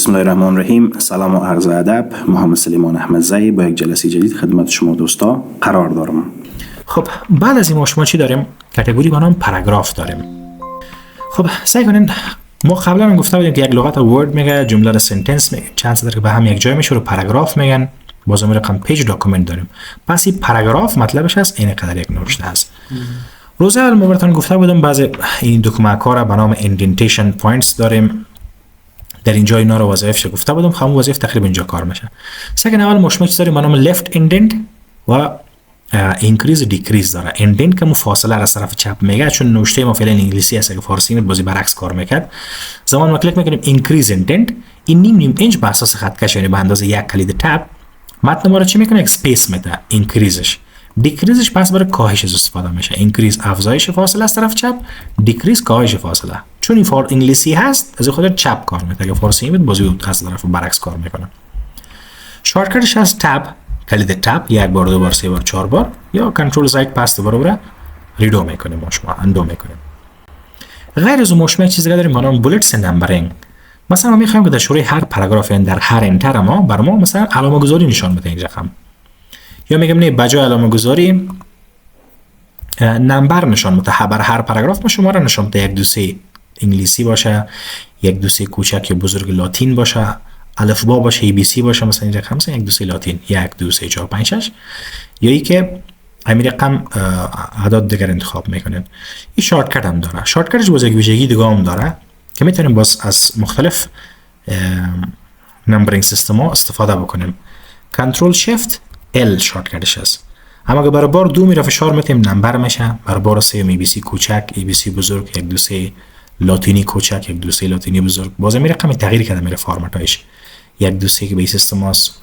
بسم الله الرحمن الرحیم. سلام و عرض ادب. محمد سلیمان احمدزایی با یک جلسه جدید خدمت شما دوستا قرار دارم. خب بعد از این شما چی داریم؟ کاتگوری به نام پاراگراف داریم. خب سعی کنین، ما قبلا هم گفته بودیم که یک لغت ورد میگه، جمله رو سنتنس میگه، چند سطر که به هم یک جای میشه رو پاراگراف میگن. بازم رقم پیج داکومنت داریم. پس این پاراگراف مطلبش هست این قدر یک نوشته است. روز اول ما براتون گفته بودم بعضی این دکمه ها را به نام اندنتیشن پوینتس داریم. در اینجا اینا رو وظایفش گفته بودم، همون وظایف تقریبا اینجا کار میشه. سکن اول مشمول داریم به نام لفت اندنت و اینکریز دیکریز داره. اندنت که فاصله را از طرف چپ میگه، چون نوشته ما فعلا انگلیسی است که فارسی میاد بازی برعکس کار میکرد. زمان ما کلیک میکنیم اینکریز اندنت، این نیم اینچ به اساس خط کش، یعنی به اندازه یک کلید تب متن ما رو چی میکنه؟ اسپیس میده. اینکریزش، دیکریزش پس برای کاهش استفاده میشه. اینکریز افزایش فاصله از طرف چپ، دیکریز کاهش فاصله. چون این انگلیسی هست از خود چپ کار میکنه، اگه فارسی میاد بازی از طرف برعکس کار میکنه. شارتکتش هست تب، کلید تب، یک بار، دو بار، سه بار، چهار بار، یا کنترل زائد پس دوباره ریدو میکنیم، شما اندو میکنیم. غیر از اون مشمول چیزی داریم به نام بولتس نمبرینگ. مثلا ما میخوایم که در شروع هر پاراگراف، یعنی در هر انتر ما بر ما مثلا علامه گذاری نشان بده این رقم، یا میگم نه بجای علامه گذاری نمبر نشان بده. بر هر پاراگراف ما شماره نشان بده، 1 2 3 انگلیسی باشه، 1 2 3 کوچک یا بزرگ لاتین باشه، الفبا باشه، ای بی سی باشه، مثلا این رقم مثلا 1 2 3 لاتین، 1 2 3 4 5 6، یا ای که همین رقم اعداد دیگر انتخاب میکنین. این شارتکت هم داره. شارتکتش باز یک ویژگی دیگه هم داره که میتونیم باز از مختلف نمبرینگ سیستم ها استفاده بکنیم. کنترل شیفت ال شارتکتش است. اما اگه برای بار 2 میره فشار میتیم نمبر میشه، برای بار 3 ای بی سی کوچک، ای بی سی بزرگ، 1 2 3 لاتینی کوچک، 1 2 3 لاتینی بزرگ. باز می رقم تغییر کرده میره فرمتش. 1 2 3 که به سیستم است،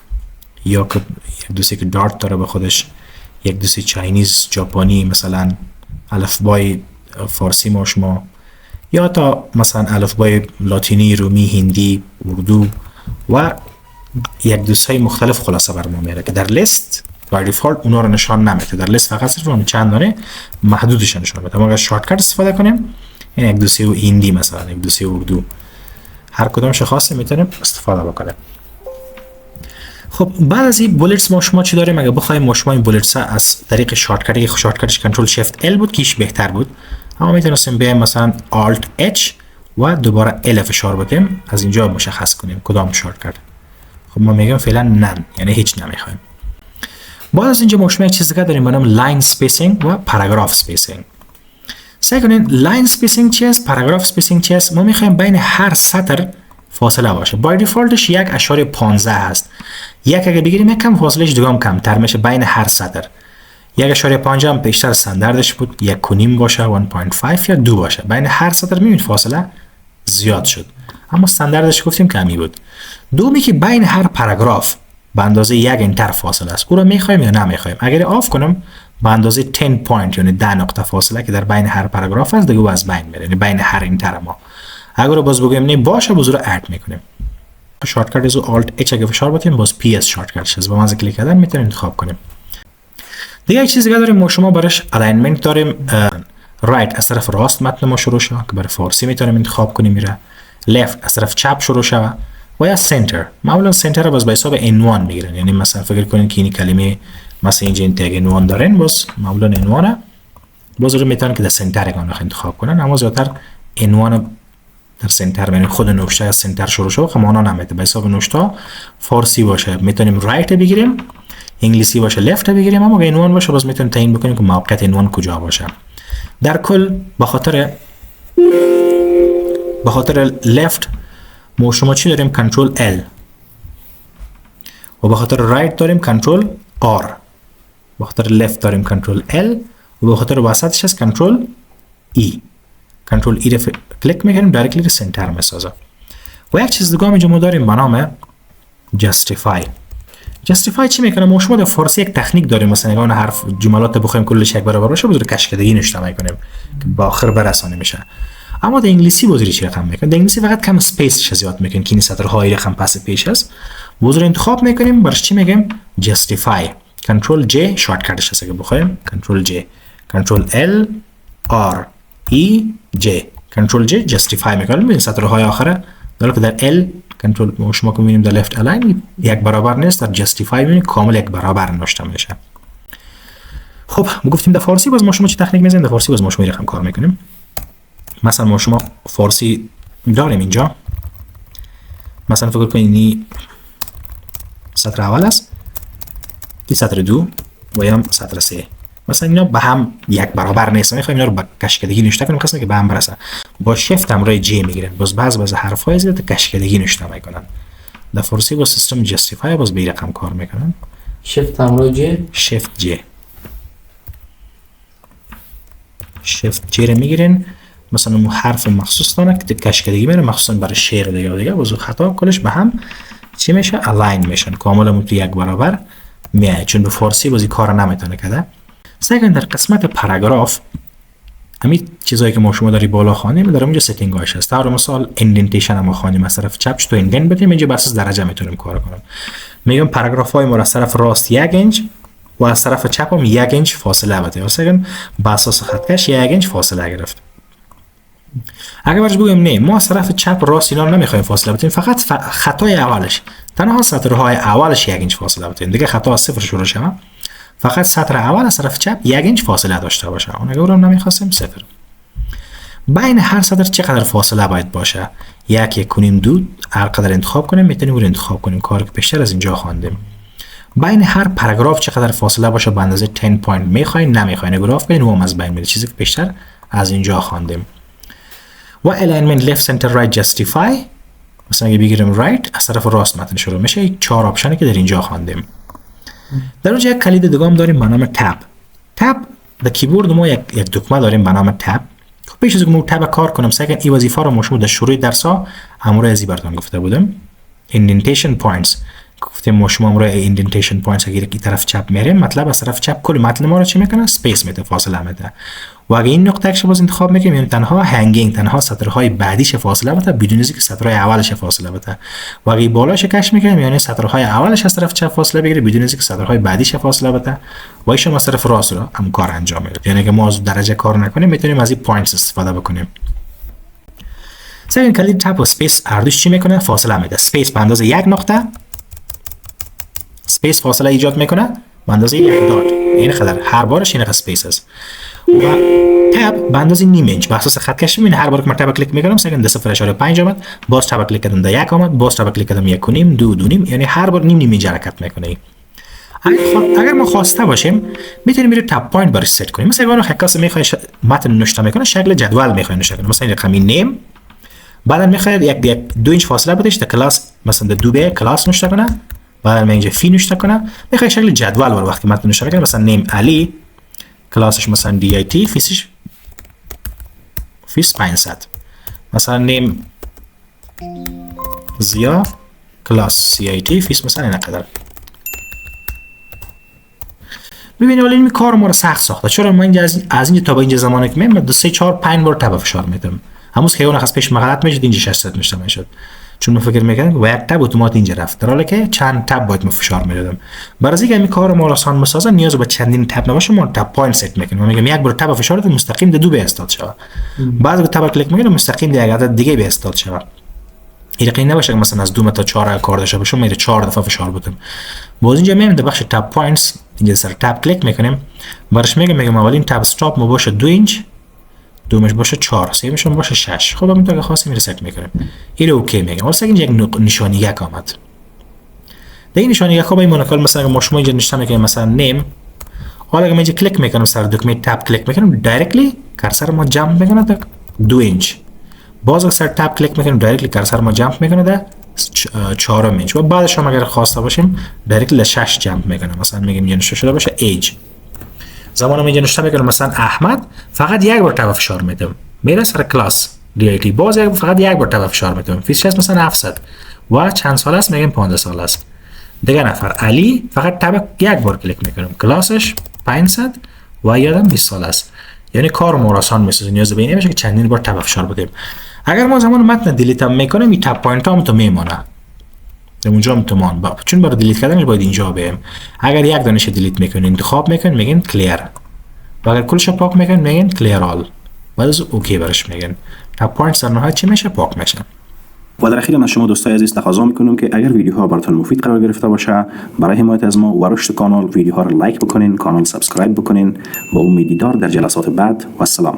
یا که 1 2 3 که دارت داره به خودش، 1 2 3 چاینیز، ژاپنی، مثلا الفبای فارسی ما شما، یا تا مثلا الفبای لاتینی، رومی، هندی، اردو و 1 2 3 مختلف خلاصه بر ما میاره که در لیست با دیفالت اونا رو نشان نمیده. در لیست فقط صرف اون چند دانه محدودش نشان میده. ما اگر شارتکت استفاده کنیم، این 1 2 3 هندی مثلا، 1 2 3 اردو، هر کدومش خاصه میتونیم استفاده بکنیم. خب بعد از این بولتس ما شما چی داریم؟ اگه بخوایم شما این بولتس از طریق شارتکتش کنترل شیفت ال بود کیش بهتر بود، اما میتونستیم بیایم مثلا آلت اچ و دوباره ال فشار بدیم، از اینجا مشخص کنیم کدام شارتکت. خب ما میگیم فعلا نن، یعنی هیچ نمیخوایم. بعد از اینجا مشمول چیزی که داریم به نام لاین اسپیسینگ و پاراگراف اسپیسینگ. سعی کنین لاین اسپیسینگ چی است، پاراگراف اسپیسینگ چی است. ما میخوایم بین هر سطر فاصله باشه. با دیفالتش 1.15 هست. یک اگه بگیریم یک کم فاصلهش دیگه هم کمتر میشه بین هر سطر. 1.5 هم بیشتر استانداردش بود، 1.5 باشه، 1.5 یا 2 باشه. بین هر سطر میبینید فاصله زیاد شد. اما استانداردش گفتیم کمی بود. دومی که بین هر پاراگراف به اندازه 1 انتر فاصله است. او رو میخوایم یا نمیخوایم. اگر آف کنم به اندازه 10 پوینت، یعنی 10 نقطه فاصله که در بین هر پاراگراف است دیگه از بین میره، یعنی بین هر انتر ما. اگر رو باز بگیم نه باشه، باز رو اد میکنیم. شارتکت از آلت اچ اگه فشار بدیم باز پی اس شارتکتش است. با ماوس کلیک کردن میتونیم انتخاب کنیم. دیگه یک چیزی که داریم ما شما براش الاینمنت داریم. رایت از طرف راست متن ما شروع شه که برای فارسی میتونیم انتخاب کنیم میره. لفت از طرف چپ شروع شه و یا سنتر. معمولا سنتر رو باز به حساب N1 میگیرن، یعنی مثلا فکر کنین که این کلمه مثلا اینجا این تگ N1 دارن، باز معمولا N1 باز رو میتونن که در سنتر اگه انتخاب کنن، اما زیادتر N1 در سنتر، یعنی خود نوشته از سنتر شروع شد. خمانا نمیده به حساب نوشته فارسی باشه میتونیم رایت بگیریم، انگلیسی باشه لفت بگیریم، اما اگه N1 باشه باز میتونیم تعیین بکنیم که موقعیت N1 کجا باشه. در کل به خاطر لفت ما شما چی داریم؟ کنترل ال، و به خاطر رایت داریم کنترل آر، به خاطر لفت داریم کنترل ال، و به خاطر وسطش هست کنترل ای. کنترل ای رو کلیک میکنیم دایرکتلی رو سنتر میسازه. و یک چیز دیگه هم اینجا ما داریم به نام جاستیفای. جاستیفای چی میکنه؟ ما شما در فارسی یک تکنیک داریم، مثلا اگه اون حرف جملات بخوایم کلش یک برابر باشه بذار کشکدگی نشته میکنیم که با آخر برسانه میشه. اما در انگلیسی بازی چی رقم میکنه؟ در انگلیسی فقط کم اسپیس زیاد میکنه که این سطرهای رقم پس پیش است. بازی رو انتخاب میکنیم، برش چی میگیم؟ جاستیفای. کنترل جی شارتکتش هست، اگه بخوایم کنترل جی، کنترل ال آر ای جی، کنترل جی جاستیفای میکنیم. این سطرهای آخره داره که در ال کنترل شما که می‌بینیم در لفت الاین یک برابر نیست، در جستیفای می‌بینیم کامل یک برابر نوشته میشه. خب ما گفتیم در فارسی باز ما شما چه تکنیک می‌زنیم، در فارسی باز ما شما رقم کار می‌کنیم. مثلا ما شما فارسی داریم اینجا، مثلا فکر کنید این سطر اول است، این سطر دو و هم سطر سه، مثلا اینا به هم یک برابر نیست، میخوایم اینا رو با کشکدگی نوشته کنیم خاصه که به هم برسه. با شیفت همراه جی میگیرن، باز بعض حرفای زیاد کشکدگی نوشته میکنن. در فارسی با سیستم جستیفای باز به رقم کار میکنن. شیفت همراه جی، شیفت جی، شیفت جی رو میگیرن، مثلا اون حرف مخصوص داره که کشکدگی میره، مخصوصا برای شعر دیگه باز خطا کلش به هم چی میشه؟ الاین میشن، کاملا تو یک برابر میاد، چون به فارسی بازی کار نمیتونه کنه. سگن در قسمت پاراگراف همین چیزایی که ما شما داری بالا خوانیم در اونجا سیتینگ هاش هست. در مثال اندنتیشن ما خوانیم از طرف چپ تو اندنت بدیم، اینجا بس درجه میتونیم کار کنیم. میگم پاراگراف های ما از طرف راست 1 اینچ و از طرف چپ هم 1 اینچ فاصله بده. مثلا با اساس خطکش 1 اینچ فاصله گرفت. اگه برش بگیم نه ما از طرف چپ راست اینا نمیخوایم فاصله بدیم، فقط خطای اولش تنها سطرهای اولش 1 اینچ فاصله بدیم، دیگه خطا از صفر شروع شه، فقط سطر اول از طرف چپ 1 اینچ فاصله داشته باشه. اون اگه اونم نمیخواستیم صفر. بین هر سطر چقدر فاصله باید باشه؟ 1 کنیم 2 هر قدر انتخاب کنیم میتونیم اون انتخاب کنیم، کاری که پیشتر از اینجا خواندیم. بین هر پاراگراف چقدر فاصله باشه به اندازه 10 پوینت میخواین نمیخواین گراف کنین و هم از بین میره، چیزی که پیشتر از اینجا خواندیم. و alignment left center right justify، مثلا اگه بگیریم right از طرف راست متن شروع میشه، این 4 آپشنی که در اینجا خواندیم. در اونجا یک کلید دیگه هم داریم به نام تب. تب در کیبورد ما یک دکمه داریم به نام تب. خب پیش از اینکه تب کار کنم سعی کنم این وظیفه رو شما در شروع درس ها امروز ازی براتون گفته بودم. indentation points گفتیم ما شما امروز indentation points اگه این طرف چپ میریم مطلب از طرف چپ کل متن ما رو چی میکنه؟ اسپیس میده، فاصله میده. و اگه این نقطه اکش باز انتخاب میکنیم یعنی تنها هنگینگ، تنها سطرهای بعدیش فاصله بده بدون اینکه سطرهای اولش فاصله بده. و اگه بالاش کش میکنیم یعنی سطرهای اولش از طرف چپ فاصله بگیره بدون اینکه سطرهای بعدیش فاصله بده. و ایشون از طرف راست رو هم کار انجام میده. یعنی اگه ما از درجه کار نکنیم میتونیم از این پوینتس استفاده بکنیم. سعی کلید تپ و اسپیس اردوش چی میکنه؟ فاصله میده. اسپیس به اندازه یک نقطه، اسپیس فاصله ایجاد میکنه به اندازه یک دات، یعنی خلال هر بارش این اسپیس است. و تب به اندازه نیم اینچ به اساس خط کشی میبینید هر بار که من تب کلیک میکنم سکند 0.5 آمد، باز تب کلیک کردم در 1 آمد، باز تب کلیک کردم 1 و نیم 2 2 نیم، یعنی هر بار نیم اینچ حرکت میکنه. اگر ما خواسته باشیم میتونیم میره تب پوینت برش ست کنیم. مثلا اگه خاص میخوای متن نوشته میکنه شکل جدول میخوای نوشته کنه، مثلا رقم نیم بعدا میخواد یک 2 اینچ فاصله بدهش تا کلاس، مثلا در 2 کلاس نوشته کنه، بعدا من اینجا فی نوشته کنم، میخوای شکل جدول بر وقتی متن نوشته کنه، مثلا نیم علی کلاسش مثلا دی ای تی فیس 500، مثلا نیم زیا کلاس سی ای تی فیس مثلا اینقدر. ببینید ولی این کار ما رو سخت ساخته. چرا ما اینجا از اینجا تا به اینجا زمانی که من 2 3 4 5 بار تب فشار میدم، همون که اون از پیش غلط میشد اینجا 600 میشد میشد، چون من فکر میکردم و یک تب اتومات اینجا رفت، در حالی که چند تب باید من فشار میدادم. برای اینکه این کار ما آسان بسازه نیاز به چندین تب نباشه، ما تب پوینت ست میکنیم. من میگم یک بار تب فشار بده مستقیم در 2 به استاد شود، بعد که تب کلیک میکنم مستقیم در یک عدد دیگه به استاد شود. این رقم نباشه که مثلا از 2 تا 4 کار داشته باشم میره 4 دفعه فشار بدم. باز اینجا میام در بخش تب پوینتس اینجا سر تب کلیک میکنیم، برش میگم اولین تب استاپ ما باشه 2 اینچ، دومش باشه 4، سومش باشه 6. خب همین تا که خواستیم ریست میکنیم. این اوکی میگم. واسه اینجا یک نشانی یک آمد. در این نشانی یک خب این مونوکال مثلا ما شما اینجا نشته میکنیم مثلا نیم، حالا اگه من اینجا کلیک میکنم سر دکمه تب کلیک میکنم دایرکتلی کرسر ما جمپ میکنه تا 2 اینچ. باز اگه سر تب کلیک میکنیم دایرکتلی کرسر ما جمپ میکنه تا 4 اینچ. و بعدش هم اگر خواسته باشیم دایرکتلی 6 جمپ میکنه، مثلا میگیم اینجا نشته شده باشه ایج. زمان اینجا نوشته میکنم مثلا احمد، فقط یک بار تب فشار میدم میره سر کلاس دی ای تی، باز فقط یک بار تب فشار میدم فیس هست مثلا 700 و چند سال است میگم 15 سال است. دیگه نفر علی فقط تب یک بار کلیک میکنم کلاسش 500 و یادم 20 سال است. یعنی کار ما آسان میشه، نیاز به اینه باشه که چندین بار تب فشار بدیم. اگر ما زمان متن دیلیت هم میکنیم این تب پوینت هم تو میمونه اونجا میتونم چون برای دیلیت کردنش باید اینجا بیم. اگر یک دانش دیلیت میکنین انتخاب میکنین میگین کلیر، و اگر کلش پاک میکنین میگین کلیر آل، بعد از اوکی برش میگین. تب پوینت در نهایت چی میشه؟ پاک میشه. و در اخیر از شما دوستای عزیز تقاضا میکنم که اگر ویدیوها براتون مفید قرار گرفته باشه، برای حمایت از ما و رشد کانال ویدیوها رو لایک بکنین، کانال سابسکرایب بکنین. با امید دیدار در جلسات بعد و السلام.